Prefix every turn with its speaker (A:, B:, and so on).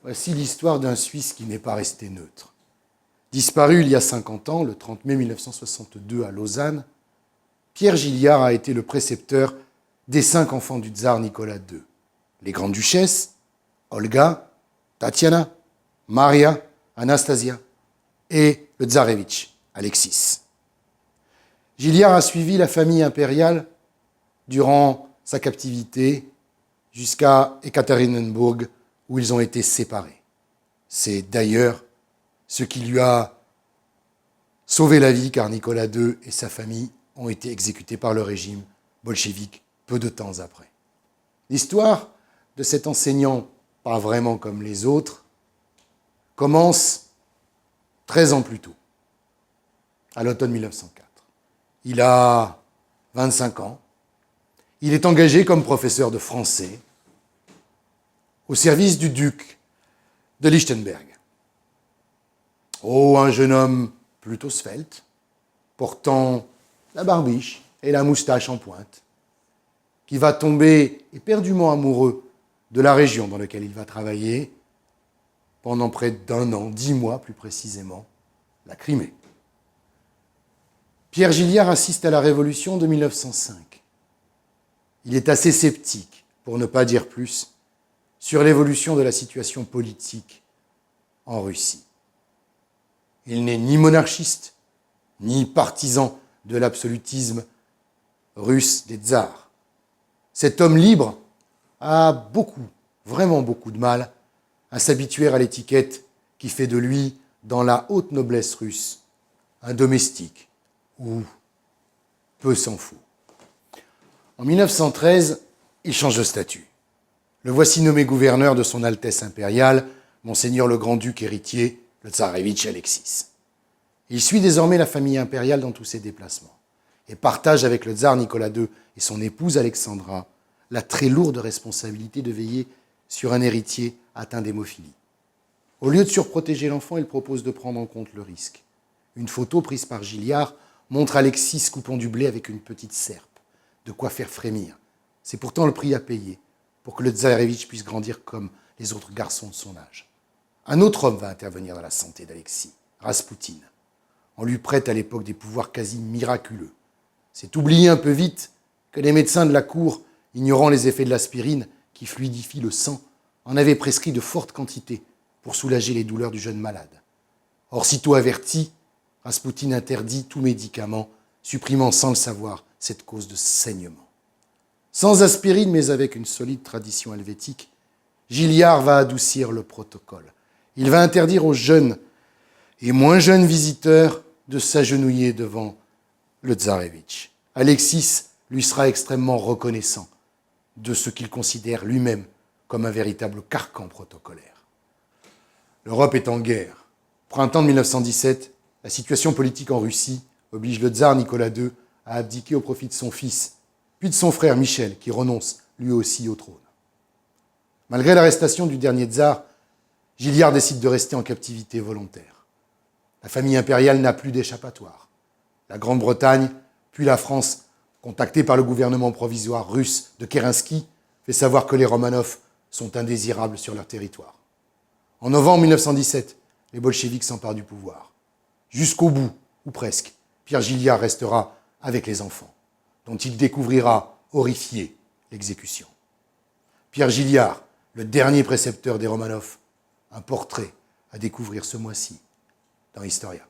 A: Voici l'histoire d'un Suisse qui n'est pas resté neutre. Disparu il y a 50 ans, le 30 mai 1962 à Lausanne, Pierre Gilliard a été le précepteur des 5 enfants du tsar Nicolas II. Les grandes duchesses, Olga, Tatiana, Maria, Anastasia et le tsarevitch, Alexis. Gilliard a suivi la famille impériale durant sa captivité jusqu'à Ekaterinbourg, où ils ont été séparés. C'est d'ailleurs ce qui lui a sauvé la vie, car Nicolas II et sa famille ont été exécutés par le régime bolchevique peu de temps après. L'histoire de cet enseignant, pas vraiment comme les autres, commence 13 ans plus tôt, à l'automne 1904. Il a 25 ans. Il est engagé comme professeur de français au service du duc de Lichtenberg. Oh, un jeune homme plutôt svelte, portant la barbiche et la moustache en pointe, qui va tomber éperdument amoureux de la région dans laquelle il va travailler pendant près d'1 an, 10 mois plus précisément, la Crimée. Pierre Gilliard assiste à la Révolution de 1905. Il est assez sceptique, pour ne pas dire plus, sur l'évolution de la situation politique en Russie. Il n'est ni monarchiste, ni partisan de l'absolutisme russe des tsars. Cet homme libre a beaucoup, vraiment beaucoup de mal à s'habituer à l'étiquette qui fait de lui, dans la haute noblesse russe, un domestique, ou peu s'en fout. En 1913, il change de statut. Le voici nommé gouverneur de son Altesse impériale, Monseigneur le Grand-Duc héritier, le tsarevitch Alexis. Il suit désormais la famille impériale dans tous ses déplacements et partage avec le tsar Nicolas II et son épouse Alexandra la très lourde responsabilité de veiller sur un héritier atteint d'hémophilie. Au lieu de surprotéger l'enfant, il propose de prendre en compte le risque. Une photo prise par Gilliard montre Alexis coupant du blé avec une petite serpe, de quoi faire frémir. C'est pourtant le prix à payer pour que le tsarevitch puisse grandir comme les autres garçons de son âge. Un autre homme va intervenir dans la santé d'Alexis, Raspoutine. On lui prête à l'époque des pouvoirs quasi miraculeux. C'est oublié un peu vite que les médecins de la cour, ignorant les effets de l'aspirine qui fluidifie le sang, en avaient prescrit de fortes quantités pour soulager les douleurs du jeune malade. Or, sitôt averti, Raspoutine interdit tout médicament, supprimant sans le savoir cette cause de saignement. Sans aspirine, mais avec une solide tradition helvétique, Gilliard va adoucir le protocole. Il va interdire aux jeunes et moins jeunes visiteurs de s'agenouiller devant le tsarevitch. Alexis lui sera extrêmement reconnaissant de ce qu'il considère lui-même comme un véritable carcan protocolaire. L'Europe est en guerre. Printemps de 1917, la situation politique en Russie oblige le tsar Nicolas II à abdiquer au profit de son fils, puis de son frère Michel, qui renonce lui aussi au trône. Malgré l'arrestation du dernier tsar, Gilliard décide de rester en captivité volontaire. La famille impériale n'a plus d'échappatoire. La Grande-Bretagne, puis la France, contactée par le gouvernement provisoire russe de Kerensky, fait savoir que les Romanov sont indésirables sur leur territoire. En novembre 1917, les bolcheviks s'emparent du pouvoir. Jusqu'au bout, ou presque, Pierre Gilliard restera avec les enfants, dont il découvrira, horrifié, l'exécution. Pierre Gilliard, le dernier précepteur des Romanov, un portrait à découvrir ce mois-ci dans Historia.